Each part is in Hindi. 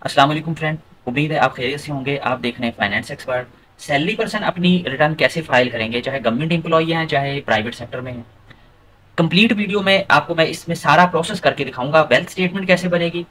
अस्सलाम वालेकुम फ्रेंड। उम्मीद है आप खैरियत से होंगे। आप देख रहे हैं फाइनेंस एक्सपर्ट। सैलरी पर्सन अपनी रिटर्न कैसे फाइल करेंगे, चाहे गवर्नमेंट एम्प्लॉई हैं चाहे प्राइवेट सेक्टर में हैं। कंप्लीट वीडियो में आपको मैं इसमें सारा प्रोसेस करके दिखाऊंगा। वेल्थ स्टेटमेंट कैसे बनेगी,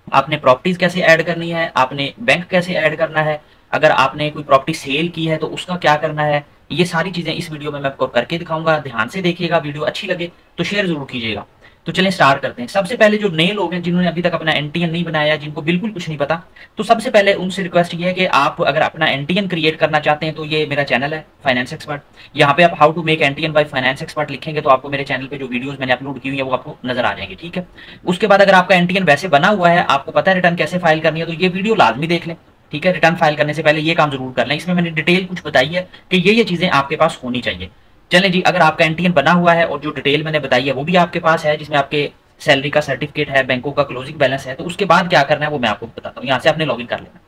आपने प्रॉपर्टीज कैसे ऐड करनी है, आपने बैंक कैसे ऐड करना है, अगर आपने कोई प्रॉपर्टी सेल की है तो उसका क्या करना है। ये सारी चीजें इस वीडियो में मैं आपको करके दिखाऊंगा। ध्यान से देखिएगा, वीडियो अच्छी लगे तो शेयर जरूर कीजिएगा। तो चलें स्टार्ट करते हैं। सबसे पहले जो नए लोग हैं जिन्होंने अभी तक अपना एनटीएन नहीं बनाया, जिनको बिल्कुल कुछ नहीं पता, तो सबसे पहले उनसे रिक्वेस्ट ये है कि आप अगर अपना एनटीएन क्रिएट करना चाहते हैं तो ये मेरा चैनल है फाइनेंस एक्सपर्ट। यहाँ पे आप how to make NTN by finance expert लिखेंगे तो आपको मेरे चैनल पे जो वीडियोस मैंने अपलोड की हुई है वो आपको नजर आ जाएंगे, ठीक है। उसके बाद अगर आपका एनटीएन वैसे बना हुआ है, आपको पता है रिटर्न कैसे फाइल करनी है, तो ये वीडियो लाजमी देख लें, ठीक है। रिटर्न फाइल करने से पहले ये काम जरूर कर लें। इसमें मैंने डिटेल कुछ बताई है कि ये चीजें आपके पास होनी चाहिए। चलें जी, अगर आपका एनटीएन बना हुआ है और जो डिटेल मैंने बताई है वो भी आपके पास है, जिसमें आपके सैलरी का सर्टिफिकेट है, बैंकों का क्लोजिंग बैलेंस है, तो उसके बाद क्या करना है वो मैं आपको बताता हूँ। यहाँ से आपने लॉगिन कर लेना।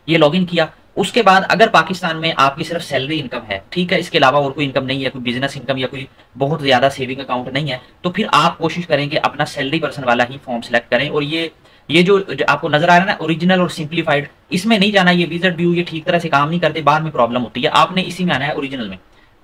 ये लॉगिन किया, उसके बाद अगर पाकिस्तान में आपकी सिर्फ सैलरी इनकम है, ठीक है, इसके अलावा और कोई इनकम नहीं है, कोई बिजनेस इनकम या कोई बहुत ज्यादा सेविंग अकाउंट नहीं है, तो फिर आप कोशिश करेंगे अपना सैलरी पर्सन वाला ही फॉर्म सेलेक्ट करें। और ये जो आपको नजर आ रहा है ना, ओरिजिनल और सिंप्लीफाइड, इसमें नहीं जाना। ये विजिट व्यू ये ठीक तरह से काम नहीं करते, बाद में प्रॉब्लम होती है। आपने इसी में आना है, ओरिजिनल में,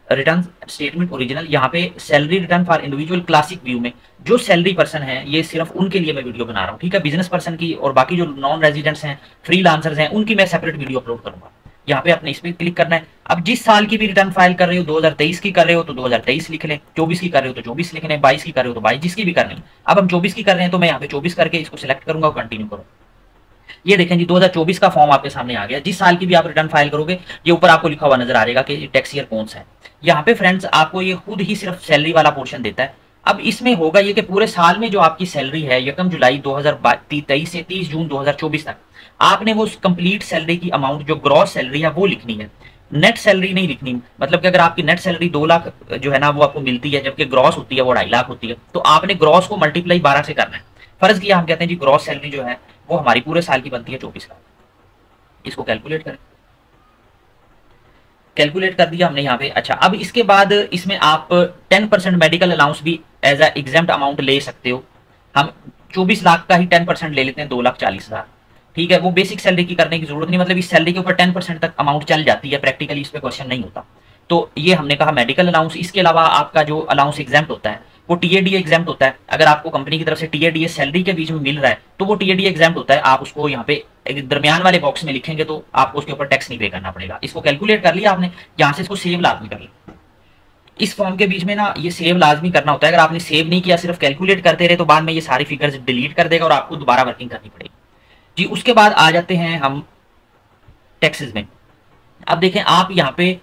रिटर्न स्टेटमेंट ओरिजिनल। यहाँ पे salary return for individual classic view में जो सैलरी पर्सन है, ये सिर्फ उनके लिए मैं वीडियो बना रहा हूँ, ठीक है। बिजनेस पर्सन की और बाकी जो नॉन रेजिडेंट्स हैं, फ्रीलांसर्स हैं, उनकी मैं सेपरेट वीडियो अपलोड करूंगा। यहाँ पे आपने इस पर क्लिक करना है। अब जिस साल की भी रिटर्न फाइल कर रहे हो, 2023 की कर रहे हो तो 2023 लिख लें, 24 की कर रहे हो तो 24 लिख लें, 22 की कर रहे हो तो 22, जिसकी भी करनी है। अब हम 24 की कर रहे हैं तो मैं यहाँ पे 24 करके इसको सिलेक्ट करूंगा और कंटिन्यू करूँ। ये देखें जी, 2024 का फॉर्म आपके सामने आ गया। जिस साल की भी आप रिटर्न फाइल करोगे, ये ऊपर आपको लिखा हुआ नजर आ जाएगा कि टैक्स ईयर कौन सा है। यहाँ पे फ्रेंड्स आपको ये खुद ही सिर्फ सैलरी वाला पोर्शन देता है। अब इसमें होगा ये कि पूरे साल में जो आपकी सैलरी है, 1 जुलाई 2023 से 30 जून 2024 तक, आपने वो कंप्लीट सैलरी की अमाउंट, जो ग्रॉस सैलरी है वो लिखनी है। नेट सैलरी नहीं लिखनी। मतलब कि अगर आपकी नेट सैलरी 2 लाख जो है ना वो आपको मिलती है, जबकि ग्रॉस होती है वो 2.5 लाख होती है, तो आपने ग्रॉस को मल्टीप्लाई 12 से करना है। फर्ज किया हम कहते हैं जी ग्रॉस सैलरी जो है वो हमारी पूरे साल की बनती है 24 लाख। इसको कैलकुलेट करें। कैलकुलेट कर दिया हमने यहाँ पे। अच्छा, अब इसके बाद इसमें आप 10% मेडिकल अलाउंस भी एज अ एग्जाम्प्ट अमाउंट ले सकते हो। हम 24 लाख का ही 10% ले लेते हैं, 2,40,000, ठीक है। वो बेसिक सैलरी की करने की जरूरत नहीं, मतलब इस सैलरी के ऊपर 10% तक अमाउंट चल जाती है, प्रैक्टिकली इस पर क्वेश्चन नहीं होता। तो ये हमने कहा मेडिकल अलाउंस। इसके अलावा आपका जो अलाउंस एग्जाम्प्ट होता है वो टीएडीए एग्जाम्प्ट होता है। अगर आपको कंपनी की तरफ से टीएडीए सैलरी के बीच में मिल रहा है तो वो टीएडीए एग्जाम्प्ट होता है। आप उसको यहाँ पे एक दरमियान वाले बॉक्स में लिखेंगे तो आपको उसके ऊपर टैक्स नहीं पे करना पड़ेगा। इसको कैलकुलेट कर लिया आपने, यहाँ से इसको सेव लाजमी कर लिया। इस फॉर्म के बीच में ना ये सेव लाजमी करना होता है। अगर आपने सेव नहीं किया, सिर्फ कैलकुलेट करते रहे, तो बाद में ये सारी फिगर्स डिलीट कर देगा और आपको दोबारा वर्किंग करनी पड़ेगी जी। उसके बाद आ जाते हैं हम टैक्सेस में। अब देखें आप यहाँ पे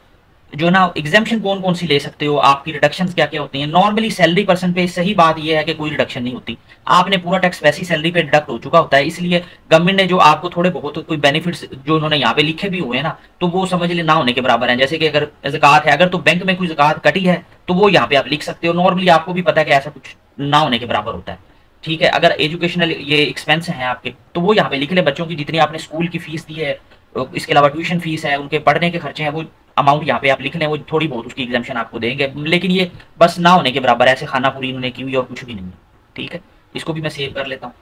जो ना एग्जाम्पशन कौन कौन सी ले सकते हो, आपकी रिडक्शंस क्या क्या होती हैं। नॉर्मली सैलरी पर्सन पे सही बात यह है कि कोई रिडक्शन नहीं होती। आपने पूरा टैक्स वैसी सैलरी पे डिडक्ट हो चुका होता है, इसलिए गवर्नमेंट ने जो आपको थोड़े बहुत कोई बेनिफिट्स जो उन्होंने यहाँ पे लिखे भी हुए हैं ना, तो वो समझ ले ना होने के बराबर है। जैसे कि अगर ज़कात है, अगर तो बैंक में कोई ज़कात कटी है तो वो यहाँ पे आप लिख सकते हो। नॉर्मली आपको भी पता है कि ऐसा कुछ ना होने के बराबर होता है, ठीक है। अगर एजुकेशनल ये एक्सपेंस हैं आपके तो वो यहाँ पे लिख ले। बच्चों की जितनी आपने स्कूल की फीस दी है, इसके अलावा ट्यूशन फीस है, उनके पढ़ने के खर्चे हैं, वो अमाउंट यहाँ पे आप लिख लें। वो थोड़ी बहुत उसकी एग्जाम्शन आपको देंगे, लेकिन ये बस ना होने के बराबर है। ऐसे खाना पूरी इन्होंने की हुई और कुछ भी नहीं है, ठीक है। इसको भी मैं सेव कर लेता हूँ।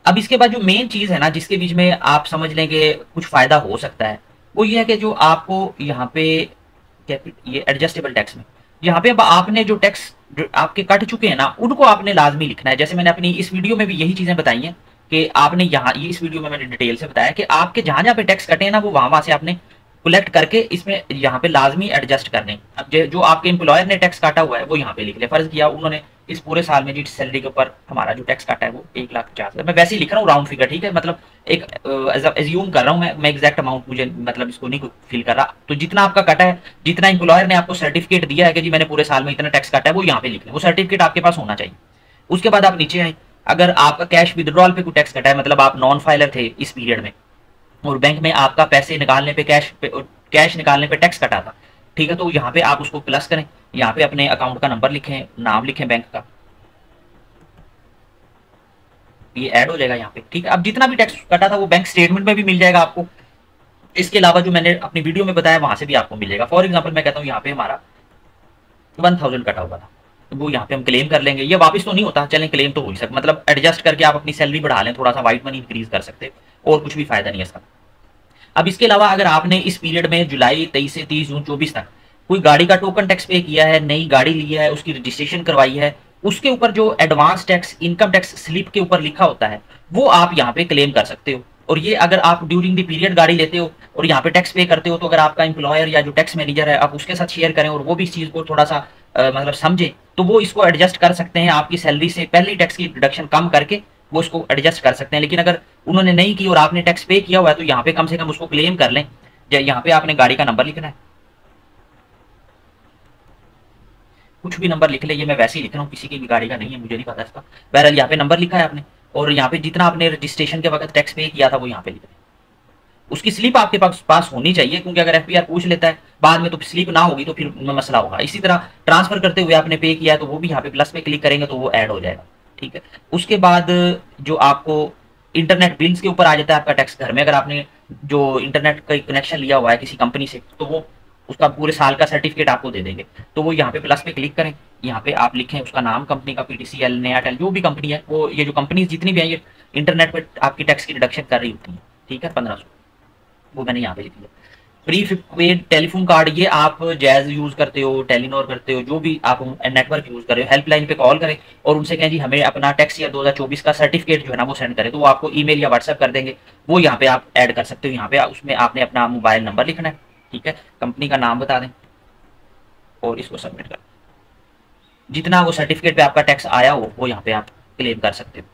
अब इसके बाद जो मेन चीज है ना, जिसके बीच में आप समझ लें कि कुछ फायदा हो सकता है, वो ये है कि जो आपको यहाँ पे ये एडजस्टेबल टैक्स में, यहाँ पे अब आपने जो टैक्स आपके कट चुके हैं ना, उनको आपने लाजमी लिखना है। जैसे मैंने अपनी इस वीडियो में भी यही चीजें बताई हैं कि आपने यहाँ, ये इस वीडियो में मैंने डिटेल से बताया कि आपके जहां जहां पे टैक्स कटे हैं ना, वो वहां वहां से आपने कलेक्ट करके इसमें यहाँ पे लाजमी एडजस्ट करने। अब जो आपके एम्प्लॉयर ने टैक्स काटा हुआ है वो यहाँ पे लिख ले। फर्ज किया उन्होंने इस पूरे साल में जिस सैलरी के ऊपर हमारा जो टैक्स काटा है वो 1,50,000, मैं वैसे ही लिख रहा हूँ राउंड फिगर, ठीक है। मतलब एक एज्यूम कर रहा हूँ मैं एग्जैक्ट अमाउंट मुझे मतलब इसको नहीं फील कर रहा। तो जितना आपका कटा है, जितना एम्प्लॉयर ने आपको सर्टिफिकेट दिया है कि जी मैंने पूरे साल में इतना टैक्स काटा है, वो यहाँ पे लिख लें। वो सर्टिफिकेट आपके पास होना चाहिए। उसके बाद आप नीचे आए, अगर आपका कैश विदड्रॉल पे कोई टैक्स कटा है, मतलब आप नॉन फाइलर थे इस पीरियड में और बैंक में आपका पैसे निकालने पे कैश निकालने पे टैक्स कटा था, ठीक है, तो यहाँ पे आप उसको प्लस करें। यहाँ पे अपने अकाउंट का नंबर लिखें, नाम लिखें बैंक का, ये ऐड हो जाएगा यहाँ पे, ठीक है। अब जितना भी टैक्स कटा था वो बैंक स्टेटमेंट में भी मिल जाएगा आपको। इसके अलावा जो मैंने अपनी वीडियो में बताया वहां से भी आपको मिलेगा। फॉर एग्जाम्पल मैं कहता हूँ यहाँ पे हमारा 1,000 कटा हुआ था, वो यहाँ पे हम क्लेम कर लेंगे। ये वापस तो नहीं होता, चलें क्लेम तो हो ही सकता, मतलब एडजस्ट करके आप अपनी सैलरी बढ़ा लें, थोड़ा सा वाइट मनी इंक्रीज कर सकते, और कुछ भी फायदा नहीं है इसका। अब इसके अलावा अगर आपने इस पीरियड में जुलाई 23 से 30 जून 24 तक कोई गाड़ी का टोकन टैक्स पे किया है, नई गाड़ी ली है, उसकी रजिस्ट्रेशन करवाई है, उसके ऊपर जो advance tax income tax slip के ऊपर लिखा होता है वो आप यहाँ पे क्लेम कर सकते हो। और ये अगर आप ड्यूरिंग द पीरियड गाड़ी लेते हो और यहाँ पे टैक्स पे करते हो, तो अगर आपका एम्प्लॉयर या जो टैक्स मैनेजर है आप उसके साथ शेयर करें और वो भी इस चीज को थोड़ा सा मतलब समझे, तो वो इसको एडजस्ट कर सकते हैं, आपकी सैलरी से पहली टैक्स की डिडक्शन कम करके वो इसको एडजस्ट कर सकते हैं। लेकिन अगर उन्होंने नहीं की और आपने टैक्स पे किया हुआ है तो यहाँ पे कम से कम उसको क्लेम कर लें। यहाँ पे आपने गाड़ी का नंबर लिखना है, कुछ भी नंबर लिख ले, ये मैं वैसे ही लिख रहा हूँ, किसी की भी गाड़ी का नहीं है, मुझे नहीं पता इसका। बहरहाल यहाँ पे नंबर लिखा है आपने, और यहाँ पे जितना आपने रजिस्ट्रेशन के वक्त टैक्स पे किया था वो यहाँ पे लिख रहे हैं। उसकी स्लिप आपके पास होनी चाहिए, क्योंकि अगर एफपीआर पूछ लेता है बाद में तो स्लिप ना होगी तो फिर मसला होगा। इसी तरह ट्रांसफर करते हुए आपने पे किया है तो वो भी यहाँ पे प्लस पे क्लिक करेंगे तो वो ऐड हो जाएगा, ठीक है। उसके बाद जो आपको इंटरनेट बिल्स के ऊपर आ जाता है आपका टैक्स, घर में अगर आपने जो इंटरनेट का कनेक्शन लिया हुआ है किसी कंपनी से, तो वो उसका पूरे साल का सर्टिफिकेट आपको दे देंगे। तो वो यहाँ पे प्लस पे क्लिक करें, यहाँ पे आप लिखें उसका नाम, कंपनी का, पीटीसीएल, नयाटेल, जो भी कंपनी है वो, ये जो कंपनी जितनी भी है ये इंटरनेट पे आपकी टैक्स की रिडक्शन कर रही होती है, ठीक है, 1500, वो मैंने यहाँ पे लिख लिया। प्री पेड टेलीफोन कार्ड, ये आप जैज यूज करते हो, टेलीनॉर करते हो, जो भी आप नेटवर्क यूज कर रहे हो, हेल्पलाइन पे कॉल करें और उनसे कहें जी हमें अपना टैक्स ईयर 2024 का सर्टिफिकेट जो है ना वो सेंड करें, तो वो आपको ईमेल या व्हाट्सएप कर देंगे। वो यहाँ पे आप ऐड कर सकते हो, यहाँ पे उसमें आपने अपना मोबाइल नंबर लिखना है, ठीक है, कंपनी का नाम बता दें और इसको सबमिट कर, जितना वो सर्टिफिकेट पे आपका टैक्स आया हो वो यहाँ पे आप क्लेम कर सकते हो।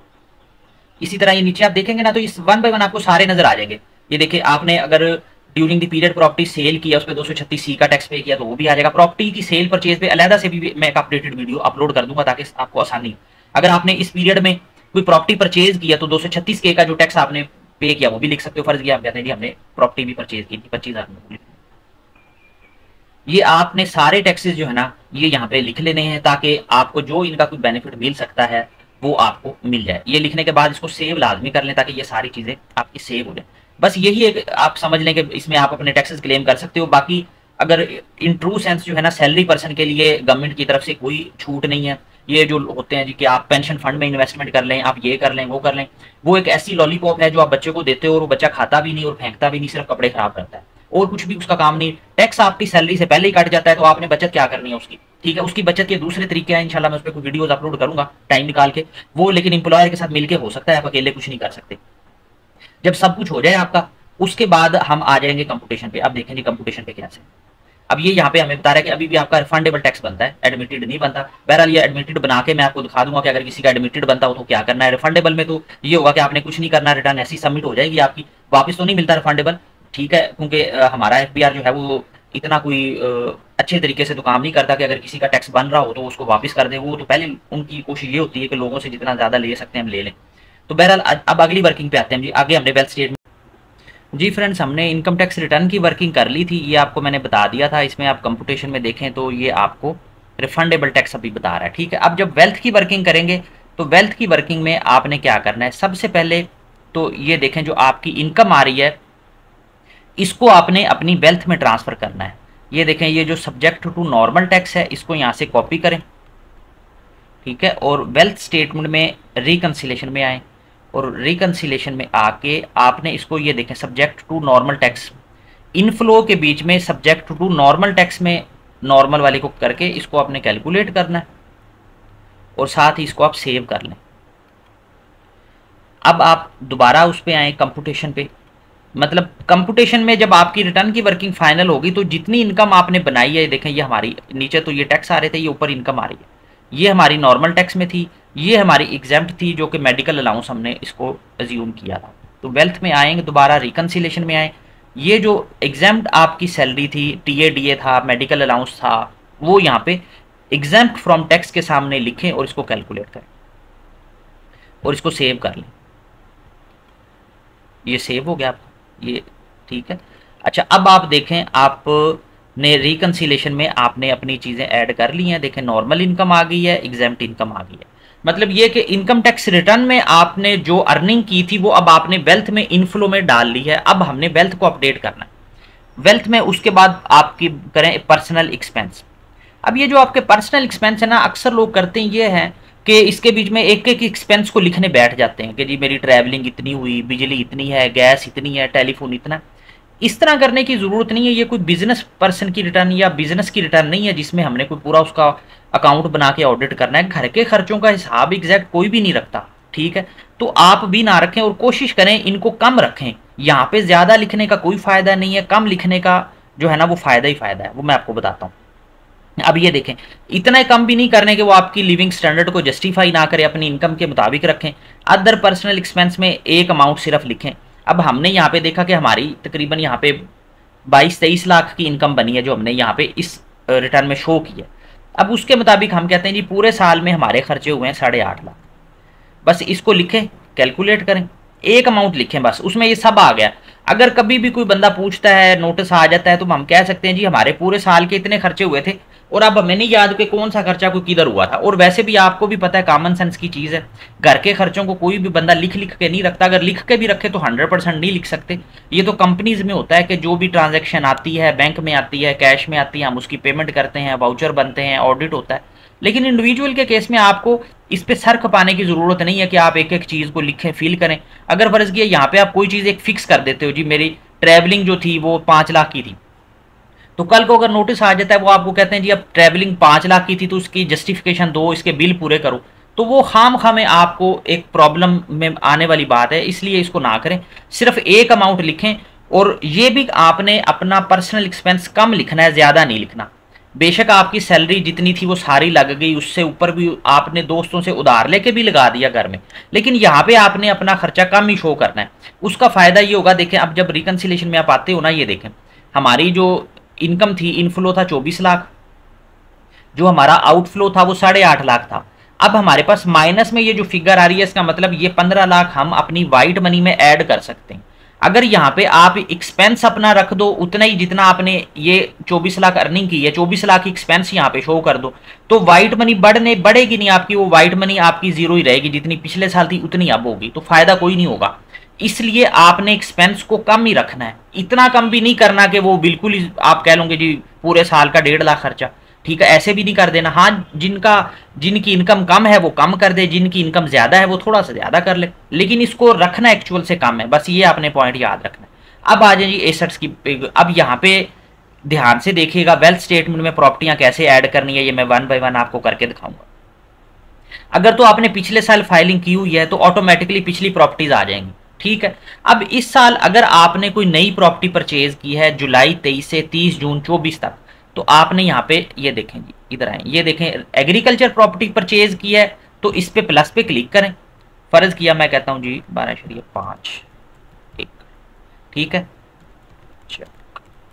इसी तरह ये नीचे आप देखेंगे ना तो इस वन बाय वन आपको सारे नजर आ जाएंगे। ये देखिए, आपने अगर during the period property sale किया, उस पर 236C का टैक्स पे किया तो वो भी आ जाएगा। प्रॉपर्टी की सेल परचेज पे अलहदा से भी मैं एक अपडेटेड वीडियो अपलोड कर दूंगा ताकि आपको आसानी हो। अगर आपने इस पीरियड में कोई प्रॉपर्टी परचेज किया तो 236K का जो टैक्स आपने पे किया वो भी लिख सकते हो। फर्ज किया आप कहते हैं हमने प्रॉपर्टी भी परचेज की थी 25,000 में, ये आपने सारे टैक्सेस जो है ना ये यहाँ पे लिख लेने हैं ताकि आपको जो इनका कोई बेनिफिट मिल सकता है वो आपको मिल जाए। ये लिखने के बाद इसको सेव लाजमी कर लें ताकि ये सारी चीजें आपकी सेव हो जाए। बस यही एक आप समझ लें कि इसमें आप अपने टैक्सेस क्लेम कर सकते हो। बाकी अगर इन ट्रू सेंस जो है ना सैलरी पर्सन के लिए गवर्नमेंट की तरफ से कोई छूट नहीं है। ये जो होते हैं जी कि आप पेंशन फंड में इन्वेस्टमेंट कर लें, आप ये कर लें, वो कर लें, वो एक ऐसी लॉलीपॉप है जो आप बच्चे को देते हो और वो बच्चा खाता भी नहीं और फेंकता भी नहीं, सिर्फ कपड़े खराब करता है और कुछ भी उसका काम नहीं। टैक्स आपकी सैलरी से पहले ही कट जाता है तो आपने बचत क्या करनी है उसकी, ठीक है। उसकी बचत के दूसरे तरीके हैं, इंशाल्लाह मैं उस पर कोई वीडियोस अपलोड करूंगा टाइम निकाल के वो, लेकिन एम्प्लॉयर के साथ मिलकर हो सकता है, आप अकेले कुछ नहीं कर सकते। जब सब कुछ हो जाए आपका उसके बाद हम आ जाएंगे कंप्यूटेशन पे। अब देखेंगे कंप्यूटेशन पे क्या है। अब ये यहाँ पे हमें बता रहा है कि अभी भी आपका रिफंडेबल टैक्स बनता है, एडमिटेड नहीं बनता। बहरहाल ये एडमिटेड बना के मैं आपको दिखा दूंगा कि अगर किसी का एडमिटेड बनता हो तो क्या करना है। रिफंडेबल में तो ये होगा कि आपने कुछ नहीं करना, रिटर्न ऐसी सबमिट हो जाएगी आपकी, वापस तो नहीं मिलता रिफंडेबल, ठीक है, क्योंकि हमारा एफबीआर जो है वो इतना कोई अच्छे तरीके से तो काम नहीं करता कि अगर किसी का टैक्स बन रहा हो तो उसको वापस कर दे। वो तो पहले उनकी कोशिश ये होती है कि लोगों से जितना ज्यादा ले सकते हैं हम ले लें। तो बहरहाल अब अगली वर्किंग पे आते हैं जी। आगे हमने वेल्थ स्टेटमेंट, जी फ्रेंड्स, हमने इनकम टैक्स रिटर्न की वर्किंग कर ली थी, ये आपको मैंने बता दिया था। इसमें आप कंप्यूटेशन में देखें तो ये आपको रिफंडेबल टैक्स अभी बता रहा है, ठीक है। अब जब वेल्थ की वर्किंग करेंगे तो वेल्थ की वर्किंग में आपने क्या करना है, सबसे पहले तो ये देखें जो आपकी इनकम आ रही है इसको आपने अपनी वेल्थ में ट्रांसफर करना है। ये देखें, ये जो सब्जेक्ट टू नॉर्मल टैक्स है इसको यहाँ से कॉपी करें, ठीक है, और वेल्थ स्टेटमेंट में रिकंसिलेशन में आए और रिकंसिलेशन में आके आपने इसको ये देखें subject to normal tax, inflow के बीच में सब्जेक्ट टू नॉर्मल टैक्स में नॉर्मल वाले को करके इसको आपने कैलकुलेट करना है और साथ ही इसको आप सेव कर लें। अब आप दोबारा उस पे आए कंप्यूटेशन पे, मतलब कंप्यूटेशन में जब आपकी रिटर्न की वर्किंग फाइनल होगी तो जितनी इनकम आपने बनाई है, देखें ये हमारी नीचे तो ये टैक्स आ रहे थे, ये ऊपर इनकम आ रही है, ये हमारी नॉर्मल टैक्स में थी, ये हमारी एग्जेम्प्ट थी जो कि मेडिकल अलाउंस हमने इसको अज्यूम किया था। तो वेल्थ में आएंगे, दोबारा रिकंसिलेशन में आए, ये जो एग्जेम्प्ट आपकी सैलरी थी, टीए था, मेडिकल अलाउंस था, वो यहाँ पे एग्जेम्प्ट फ्रॉम टैक्स के सामने लिखें और इसको कैलकुलेट करें और इसको सेव कर लें। ये सेव हो गया आपका, ये ठीक है। अच्छा, अब आप देखें आपने रिकंसिलेशन में आपने अपनी चीज़ें ऐड कर ली हैं। देखें नॉर्मल इनकम आ गई है, एग्जेम्प्ट इनकम आ गई है, मतलब ये कि इनकम टैक्स रिटर्न में आपने जो अर्निंग की थी वो अब आपने वेल्थ में इनफ्लो में डाल ली है। अब हमने वेल्थ को अपडेट करना है। वेल्थ में उसके बाद आपकी करें पर्सनल एक्सपेंस। अब ये जो आपके पर्सनल एक्सपेंस है ना, अक्सर लोग करते हैं ये है कि इसके बीच में एक एक एक्सपेंस को लिखने बैठ जाते हैं कि जी मेरी ट्रैवलिंग इतनी हुई, बिजली इतनी है, गैस इतनी है, टेलीफोन इतना। इस तरह करने की ज़रूरत नहीं है। ये कोई बिजनेस पर्सन की रिटर्न या बिजनेस की रिटर्न नहीं है जिसमें हमने कोई पूरा उसका अकाउंट बना के ऑडिट करना है। घर के खर्चों का हिसाब एग्जैक्ट कोई भी नहीं रखता, ठीक है। तो आप भी ना रखें और कोशिश करें इनको कम रखें। यहाँ पे ज़्यादा लिखने का कोई फ़ायदा नहीं है, कम लिखने का जो है ना वो फ़ायदा ही फ़ायदा है, वो मैं आपको बताता हूँ। अब ये देखें, इतना कम भी नहीं करने के वो आपकी लिविंग स्टैंडर्ड को जस्टिफाई ना करें, अपनी इनकम के मुताबिक रखें। अदर पर्सनल एक्सपेंस में एक अमाउंट सिर्फ लिखें। अब हमने यहाँ पे देखा कि हमारी तकरीबन यहाँ पे 22-23 लाख की इनकम बनी है जो हमने यहाँ पे इस रिटर्न में शो की है। अब उसके मुताबिक हम कहते हैं जी पूरे साल में हमारे खर्चे हुए हैं 8.5 लाख। बस इसको लिखें, कैलकुलेट करें, एक अमाउंट लिखें, बस उसमें ये सब आ गया। अगर कभी भी कोई बंदा पूछता है, नोटिस आ जाता है, तो हम कह सकते हैं जी हमारे पूरे साल के इतने खर्चे हुए थे और अब हमें नहीं याद कि कौन सा खर्चा कोई किधर हुआ था। और वैसे भी आपको भी पता है, कॉमन सेंस की चीज़ है, घर के खर्चों को कोई भी बंदा लिख लिख के नहीं रखता। अगर लिख के भी रखे तो 100% नहीं लिख सकते। ये तो कंपनीज में होता है कि जो भी ट्रांजैक्शन आती है, बैंक में आती है, कैश में आती है, हम उसकी पेमेंट करते हैं, वाउचर बनते हैं, ऑडिट होता है। लेकिन इंडिविजुअल के केस में आपको इस पे सर खपाने की जरूरत नहीं है कि आप एक एक चीज को लिखें, फील करें। अगर फर्ज किया यहाँ पे आप कोई चीज एक फिक्स कर देते हो, जी मेरी ट्रैवलिंग जो थी वो 5 लाख की थी, तो कल को अगर नोटिस आ जाता है वो आपको कहते हैं जी अब ट्रैवलिंग 5 लाख की थी तो उसकी जस्टिफिकेशन दो, इसके बिल पूरे करो, तो वो खाम में आपको एक प्रॉब्लम में आने वाली बात है। इसलिए इसको ना करें, सिर्फ एक अमाउंट लिखें। और ये भी आपने अपना पर्सनल एक्सपेंस कम लिखना है, ज्यादा नहीं लिखना। बेशक आपकी सैलरी जितनी थी वो सारी लग गई, उससे ऊपर भी आपने दोस्तों से उधार लेके भी लगा दिया घर में, लेकिन यहाँ पे आपने अपना खर्चा कम ही शो करना है। उसका फायदा ये होगा, देखें अब जब रिकंसिलेशन में आप आते हो ना, ये देखें हमारी जो इनकम थी, इनफ्लो था 24 लाख, जो हमारा आउटफ्लो था वो 8.5 लाख था। अब हमारे पास माइनस में ये जो फिगर आ रही है, इसका मतलब ये 15 लाख हम अपनी वाइट मनी में ऐड कर सकते हैं। अगर यहाँ पे आप एक्सपेंस अपना रख दो उतना ही जितना आपने ये 24 लाख अर्निंग की है, 24 लाख एक्सपेंस यहाँ पे शो कर दो, तो व्हाइट मनी बढ़ेगी नहीं आपकी, वो व्हाइट मनी आपकी जीरो ही रहेगी, जितनी पिछले साल थी उतनी अब होगी, तो फायदा कोई नहीं होगा। इसलिए आपने एक्सपेंस को कम ही रखना है, इतना कम भी नहीं करना कि वो बिल्कुल ही आप कह लोगे जी पूरे साल का 1.5 लाख खर्चा, ठीक है, ऐसे भी नहीं कर देना। हाँ, जिनकी इनकम कम है वो कम कर दे, जिनकी इनकम ज्यादा है वो थोड़ा सा ज्यादा कर ले, लेकिन इसको रखना एक्चुअल से कम है, बस ये आपने पॉइंट याद रखना है। अब आ जाए जी एसेट्स की। अब यहाँ पे ध्यान से देखिएगा, वेल्थ स्टेटमेंट में प्रॉपर्टियां कैसे ऐड करनी है, ये मैं 1 बाय 1 आपको करके दिखाऊंगा। अगर तो आपने पिछले साल फाइलिंग की हुई है तो ऑटोमेटिकली पिछली प्रॉपर्टीज आ जाएंगी, ठीक है। अब इस साल अगर आपने कोई नई प्रॉपर्टी परचेज की है जुलाई 23 से 30 जून 24 तक, तो आपने यहाँ पे ये देखें जी, इधर आए, ये देखें एग्रीकल्चर प्रॉपर्टी परचेज की है, तो इस पे प्लस पे क्लिक करें। फर्ज किया मैं कहता हूँ जी 12.5 1, ठीक है,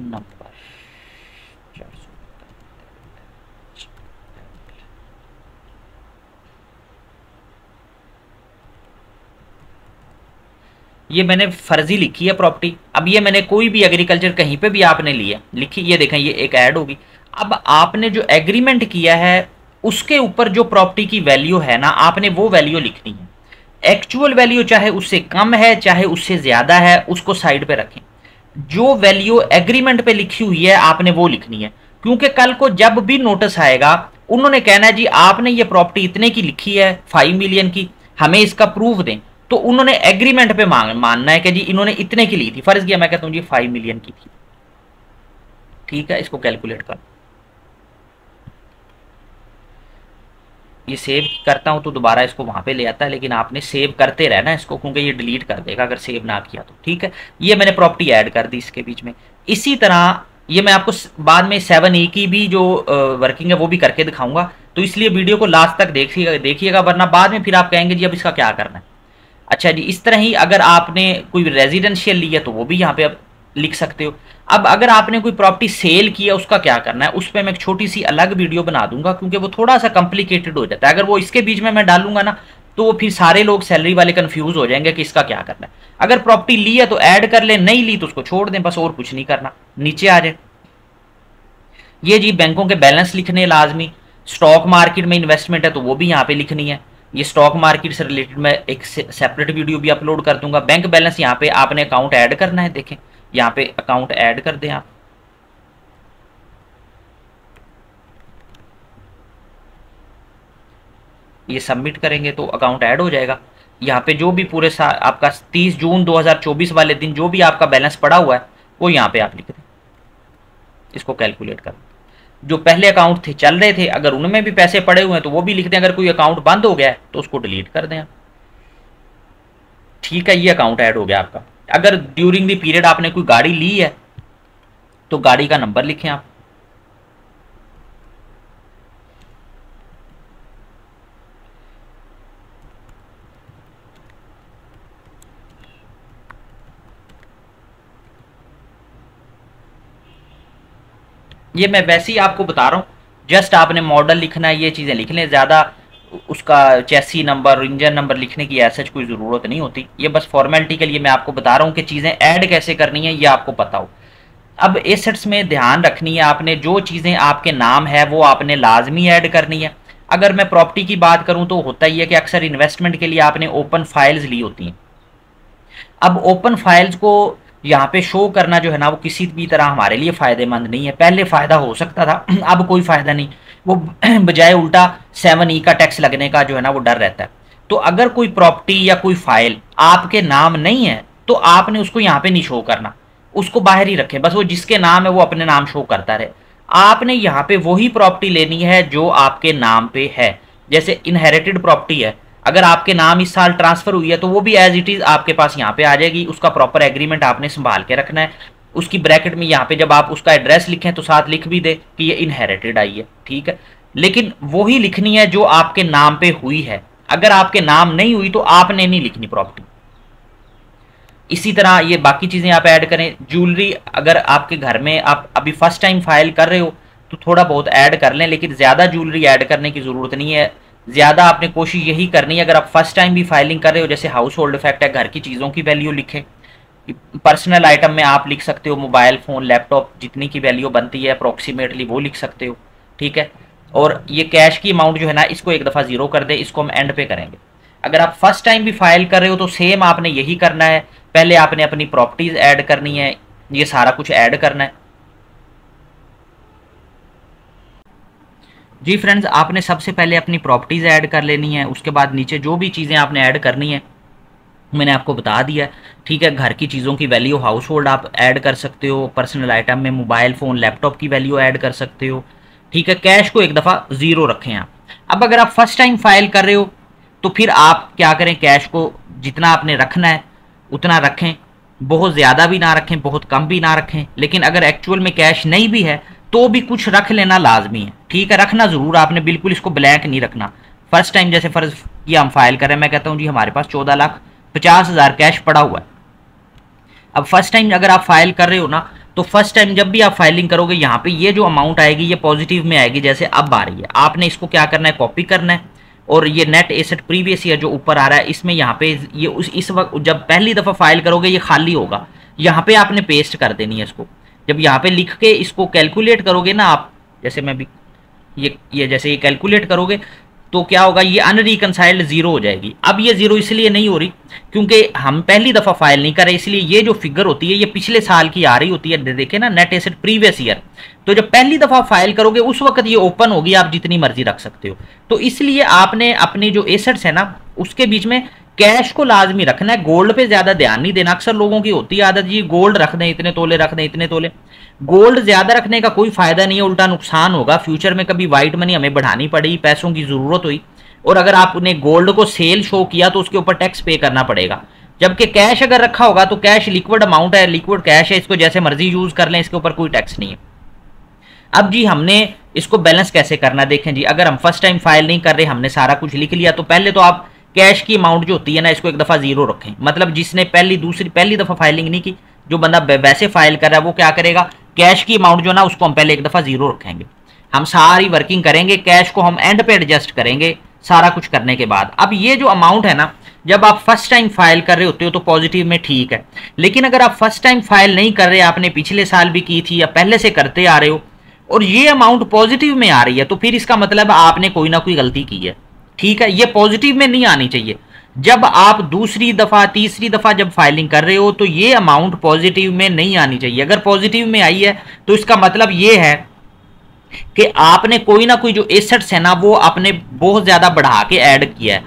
नंबर ये मैंने फर्जी लिखी है प्रॉपर्टी। अब ये मैंने कोई भी एग्रीकल्चर कहीं पे भी आपने लिया लिखी, ये देखें ये एक ऐड होगी। अब आपने जो एग्रीमेंट किया है उसके ऊपर जो प्रॉपर्टी की वैल्यू है ना, आपने वो वैल्यू लिखनी है। एक्चुअल वैल्यू चाहे उससे कम है चाहे उससे ज्यादा है, उसको साइड पे रखें। जो वैल्यू एग्रीमेंट पे लिखी हुई है आपने वो लिखनी है, क्योंकि कल को जब भी नोटिस आएगा उन्होंने कहना है जी आपने ये प्रॉपर्टी इतने की लिखी है 5 मिलियन की, हमें इसका प्रूफ दें, तो उन्होंने एग्रीमेंट पे मानना है कि जी इन्होंने इतने की ली थी। फर्ज किया मैं कहता हूं जी 5 मिलियन की थी, ठीक है, इसको कैलकुलेट कर, ये सेव करता हूं तो दोबारा इसको वहां पे ले आता है, लेकिन आपने सेव करते रहना इसको, क्योंकि ये डिलीट कर देगा अगर सेव ना किया तो, ठीक है। ये मैंने प्रॉपर्टी ऐड कर दी इसके बीच में। इसी तरह ये मैं आपको बाद में 7A की भी जो वर्किंग है वो भी करके दिखाऊंगा, तो इसलिए वीडियो को लास्ट तक देखिएगा, वरना बाद में फिर आप कहेंगे जी अब इसका क्या करना है। अच्छा जी, इस तरह ही अगर आपने कोई रेजिडेंशियल ली है तो वो भी यहाँ पे आप लिख सकते हो। अब अगर आपने कोई प्रॉपर्टी सेल की है उसका क्या करना है, उस पर मैं एक छोटी सी अलग वीडियो बना दूंगा, क्योंकि वो थोड़ा सा कॉम्प्लिकेटेड हो जाता है। अगर वो इसके बीच में मैं डालूंगा ना तो फिर सारे लोग सैलरी वाले कंफ्यूज हो जाएंगे कि इसका क्या करना है। अगर प्रॉपर्टी ली है तो ऐड कर ले, नहीं ली तो उसको छोड़ दें, बस और कुछ नहीं करना। नीचे आ जाए, ये जी बैंकों के बैलेंस लिखने लाजमी। स्टॉक मार्केट में इन्वेस्टमेंट है तो वो भी यहाँ पे लिखनी है। ये स्टॉक मार्केट से रिलेटेड मैं एक सेपरेट वीडियो भी अपलोड कर दूंगा। बैंक बैलेंस यहाँ पे आपने अकाउंट ऐड करना है, देखें यहाँ पे अकाउंट ऐड कर दें आप। ये सबमिट करेंगे तो अकाउंट ऐड हो जाएगा। यहाँ पे जो भी पूरे आपका 30 जून 2024 वाले दिन जो भी आपका बैलेंस पड़ा हुआ है वो यहाँ पे आप लिख दें, इसको कैलकुलेट कर। जो पहले अकाउंट थे चल रहे थे अगर उनमें भी पैसे पड़े हुए हैं तो वो भी लिख दें, अगर कोई अकाउंट बंद हो गया है तो उसको डिलीट कर दें। ठीक है, ये अकाउंट ऐड हो गया आपका। अगर ड्यूरिंग द पीरियड आपने कोई गाड़ी ली है तो गाड़ी का नंबर लिखें आप। ये मैं वैसे ही आपको बता रहा हूँ, जस्ट आपने मॉडल लिखना है, ये चीज़ें लिख लें, ज़्यादा उसका चेसी नंबर इंजन नंबर लिखने की ऐसा कोई ज़रूरत नहीं होती। ये बस फॉर्मेलिटी के लिए मैं आपको बता रहा हूँ कि चीज़ें ऐड कैसे करनी है ये आपको पता हो। अब एसेट्स में ध्यान रखनी है आपने, जो चीज़ें आपके नाम है वो आपने लाजमी ऐड करनी है। अगर मैं प्रॉपर्टी की बात करूँ तो होता ही है कि अक्सर इन्वेस्टमेंट के लिए आपने ओपन फाइल्स ली होती हैं। अब ओपन फाइल्स को यहाँ पे शो करना जो है ना वो किसी भी तरह हमारे लिए फ़ायदेमंद नहीं है। पहले फ़ायदा हो सकता था, अब कोई फ़ायदा नहीं, वो बजाय उल्टा 7E का टैक्स लगने का जो है ना वो डर रहता है। तो अगर कोई प्रॉपर्टी या कोई फाइल आपके नाम नहीं है तो आपने उसको यहाँ पे नहीं शो करना, उसको बाहर ही रखें, बस वो जिसके नाम है वो अपने नाम शो करता रहे। आपने यहाँ पे वही प्रॉपर्टी लेनी है जो आपके नाम पे है। जैसे इनहेरिटेड प्रॉपर्टी है, अगर आपके नाम इस साल ट्रांसफर हुई है तो वो भी एज इट इज आपके पास यहाँ पे आ जाएगी। उसका प्रॉपर एग्रीमेंट आपने संभाल के रखना है। उसकी ब्रैकेट में यहाँ पे जब आप उसका एड्रेस लिखें तो साथ लिख भी दे कि ये इनहेरिटेड आई है, ठीक है। लेकिन वही लिखनी है जो आपके नाम पे हुई है। अगर आपके नाम नहीं हुई तो आपने नहीं लिखनी प्रॉपर्टी। इसी तरह ये बाकी चीजें आप ऐड करें। ज्वेलरी अगर आपके घर में आप अभी फर्स्ट टाइम फाइल कर रहे हो तो थोड़ा बहुत ऐड कर लें, लेकिन ज्यादा ज्वेलरी ऐड करने की जरूरत नहीं है। ज़्यादा आपने कोशिश यही करनी है, अगर आप फर्स्ट टाइम भी फाइलिंग कर रहे हो, जैसे हाउस होल्ड इफेक्ट है, घर की चीज़ों की वैल्यू लिखें। पर्सनल आइटम में आप लिख सकते हो मोबाइल फ़ोन लैपटॉप, जितनी की वैल्यू बनती है अप्रोक्सीमेटली वो लिख सकते हो, ठीक है। और ये कैश की अमाउंट जो है ना इसको एक दफ़ा ज़ीरो कर दे, इसको हम एंड पे करेंगे। अगर आप फर्स्ट टाइम भी फाइल कर रहे हो तो सेम आपने यही करना है। पहले आपने अपनी प्रॉपर्टीज़ ऐड करनी है, ये सारा कुछ ऐड करना है। जी फ्रेंड्स, आपने सबसे पहले अपनी प्रॉपर्टीज़ ऐड कर लेनी है, उसके बाद नीचे जो भी चीज़ें आपने ऐड करनी है मैंने आपको बता दिया, ठीक है। घर की चीज़ों की वैल्यू हाउस होल्ड आप ऐड कर सकते हो, पर्सनल आइटम में मोबाइल फ़ोन लैपटॉप की वैल्यू ऐड कर सकते हो, ठीक है। कैश को एक दफ़ा ज़ीरो रखें आप। अब अगर आप फर्स्ट टाइम फाइल कर रहे हो तो फिर आप क्या करें, कैश को जितना आपने रखना है उतना रखें, बहुत ज़्यादा भी ना रखें बहुत कम भी ना रखें। लेकिन अगर एक्चुअल में कैश नहीं भी है तो भी कुछ रख लेना लाजमी है, ठीक है। रखना ज़रूर आपने, बिल्कुल इसको ब्लैंक नहीं रखना। फर्स्ट टाइम जैसे फ़र्ज किया हम फाइल करें, मैं कहता हूँ जी हमारे पास 14,50,000 कैश पड़ा हुआ है। अब फर्स्ट टाइम अगर आप फाइल कर रहे हो ना तो फर्स्ट टाइम जब भी आप फाइलिंग करोगे यहाँ पे ये जो अमाउंट आएगी ये पॉजिटिव में आएगी, जैसे अब आ रही है। आपने इसको क्या करना है, कॉपी करना है। और ये नेट एसेट प्रीवियस ईयर जो ऊपर आ रहा है इसमें यहाँ पे ये इस वक्त जब पहली दफ़ा फाइल करोगे ये खाली होगा, यहाँ पे आपने पेस्ट कर देनी है इसको। जब यहाँ पे लिख के इसको कैलकुलेट करोगे ना आप, जैसे मैं भी ये जैसे ये कैलकुलेट करोगे तो क्या होगा, ये अनरिकनसाइल्ड जीरो हो जाएगी। अब ये जीरो इसलिए नहीं हो रही क्योंकि हम पहली दफ़ा फाइल नहीं कर रहे, इसलिए ये जो फिगर होती है ये पिछले साल की आ रही होती है। देखे ना, नेट एसेट प्रीवियस ईयर। तो जब पहली दफ़ा फाइल करोगे उस वक्त ये ओपन होगी, आप जितनी मर्जी रख सकते हो। तो इसलिए आपने अपने जो एसेट्स है ना उसके बीच में कैश को लाजमी रखना है, गोल्ड पे ज्यादा ध्यान नहीं देना। अक्सर लोगों की होती है आदत, जी गोल्ड रख दें, इतने तोले रख दें, इतने तोले। गोल्ड ज्यादा रखने का कोई फायदा नहीं है, उल्टा नुकसान होगा। फ्यूचर में कभी व्हाइट मनी हमें बढ़ानी पड़ी, पैसों की जरूरत हुई और अगर आपने गोल्ड को सेल शो किया तो उसके ऊपर टैक्स पे करना पड़ेगा। जबकि कैश अगर रखा होगा तो कैश लिक्विड अमाउंट है, लिक्विड कैश है, इसको जैसे मर्जी यूज कर लें, इसके ऊपर कोई टैक्स नहीं है। अब जी हमने इसको बैलेंस कैसे करना, देखें जी। अगर हम फर्स्ट टाइम फाइल नहीं कर रहे, हमने सारा कुछ लिख लिया, तो पहले तो आप कैश की अमाउंट जो होती है ना इसको एक दफ़ा जीरो रखें। मतलब जिसने पहली दफ़ा फाइलिंग नहीं की, जो बंदा वैसे फाइल कर रहा है वो क्या करेगा, कैश की अमाउंट जो ना उसको हम पहले एक दफ़ा जीरो रखेंगे। हम सारी वर्किंग करेंगे, कैश को हम एंड पे एडजस्ट करेंगे सारा कुछ करने के बाद। अब ये जो अमाउंट है ना, जब आप फर्स्ट टाइम फाइल कर रहे होते हो तो पॉजिटिव में ठीक है, लेकिन अगर आप फर्स्ट टाइम फाइल नहीं कर रहे, आपने पिछले साल भी की थी या पहले से करते आ रहे हो और ये अमाउंट पॉजिटिव में आ रही है, तो फिर इसका मतलब आपने कोई ना कोई गलती की है, ठीक है। ये पॉजिटिव में नहीं आनी चाहिए। जब आप दूसरी दफा तीसरी दफा जब फाइलिंग कर रहे हो तो ये अमाउंट पॉजिटिव में नहीं आनी चाहिए। अगर पॉजिटिव में आई है तो इसका मतलब ये है कि आपने कोई ना कोई जो एसेट्स है ना वो आपने बहुत ज्यादा बढ़ा के ऐड किया है,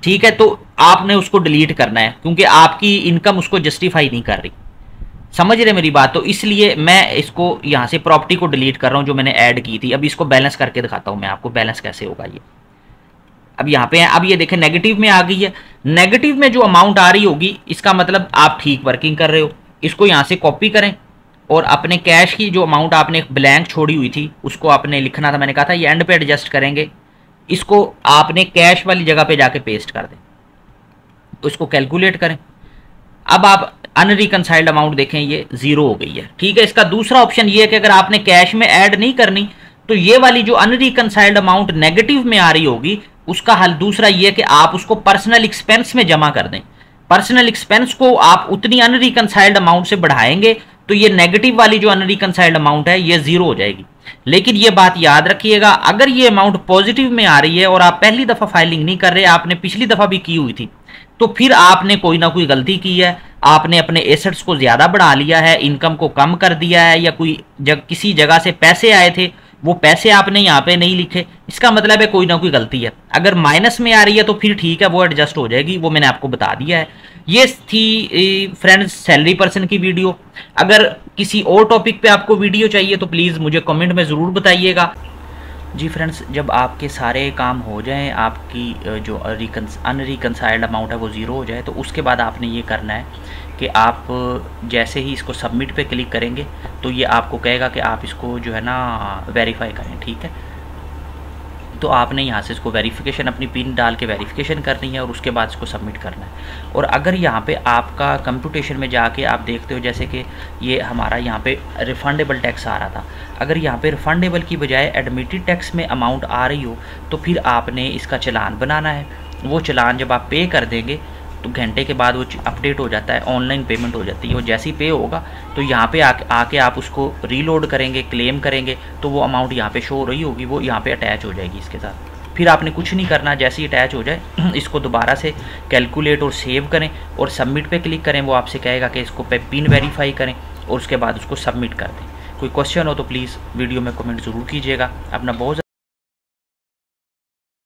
ठीक है, तो आपने उसको डिलीट करना है क्योंकि आपकी इनकम उसको जस्टिफाई नहीं कर रही। समझ रहे मेरी बात? तो इसलिए मैं इसको यहां से प्रॉपर्टी को डिलीट कर रहा हूं जो मैंने ऐड की थी। अब इसको बैलेंस करके दिखाता हूं मैं आपको बैलेंस कैसे होगा ये। अब यहाँ पे है, अब ये देखें नेगेटिव में आ गई है। नेगेटिव में जो अमाउंट आ रही होगी इसका मतलब आप ठीक वर्किंग कर रहे हो। इसको यहाँ से कॉपी करें और अपने कैश की जो अमाउंट आपने ब्लैंक छोड़ी हुई थी उसको आपने लिखना था, मैंने कहा था ये एंड पे एडजस्ट करेंगे, इसको आपने कैश वाली जगह पे जाके पेस्ट कर दें। तो इसको कैलकुलेट करें। अब आप अनरिकनसाइल्ड अमाउंट देखें ये जीरो हो गई है, ठीक है। इसका दूसरा ऑप्शन ये है कि अगर आपने कैश में ऐड नहीं करनी तो ये वाली जो अनरिकनसाइल्ड अमाउंट नेगेटिव में आ रही होगी उसका हल दूसरा ये कि आप उसको पर्सनल एक्सपेंस में जमा कर दें। पर्सनल एक्सपेंस को आप उतनी अनरिकनसाइल्ड अमाउंट से बढ़ाएंगे तो ये नेगेटिव वाली जो अनरिकनसाइल्ड अमाउंट है ये जीरो हो जाएगी। लेकिन ये बात याद रखिएगा, अगर ये अमाउंट पॉजिटिव में आ रही है और आप पहली दफा फाइलिंग नहीं कर रहे, आपने पिछली दफा भी की हुई थी, तो फिर आपने कोई ना कोई गलती की है, आपने अपने एसेट्स को ज्यादा बढ़ा लिया है, इनकम को कम कर दिया है, या कोई किसी जगह से पैसे आए थे वो पैसे आपने यहाँ पे नहीं लिखे, इसका मतलब है कोई ना कोई गलती है। अगर माइनस में आ रही है तो फिर ठीक है, वो एडजस्ट हो जाएगी, वो मैंने आपको बता दिया है। ये थी फ्रेंड्स सैलरी पर्सन की वीडियो। अगर किसी और टॉपिक पे आपको वीडियो चाहिए तो प्लीज़ मुझे कमेंट में ज़रूर बताइएगा। जी फ्रेंड्स, जब आपके सारे काम हो जाएं, आपकी जो अनरिकनसाइल्ड अमाउंट है वो ज़ीरो हो जाए, तो उसके बाद आपने ये करना है कि आप जैसे ही इसको सबमिट पे क्लिक करेंगे तो ये आपको कहेगा कि आप इसको जो है ना वेरीफाई करें, ठीक है। तो आपने यहाँ से इसको वेरिफिकेशन अपनी पिन डाल के वेरिफिकेशन करनी है और उसके बाद इसको सबमिट करना है। और अगर यहाँ पे आपका कंप्यूटेशन में जाके आप देखते हो जैसे कि ये हमारा यहाँ पे रिफंडेबल टैक्स आ रहा था, अगर यहाँ पे रिफंडेबल की बजाय एडमिटेड टैक्स में अमाउंट आ रही हो तो फिर आपने इसका चालान बनाना है। वो चालान जब आप पे कर देंगे तो घंटे के बाद वो अपडेट हो जाता है, ऑनलाइन पेमेंट हो जाती है। वो जैसे ही पे होगा तो यहाँ पे आके आप उसको रीलोड करेंगे, क्लेम करेंगे, तो वो अमाउंट यहाँ पे शो हो रही होगी, वो यहाँ पे अटैच हो जाएगी इसके साथ। फिर आपने कुछ नहीं करना, जैसे ही अटैच हो जाए इसको दोबारा से कैलकुलेट और सेव करें और सबमिट पे क्लिक करें। वो आपसे कहेगा कि इसको पे पिन वेरीफाई करें और उसके बाद उसको सबमिट कर दें। कोई क्वेश्चन हो तो प्लीज़ वीडियो में कमेंट ज़रूर कीजिएगा। अपना बहुत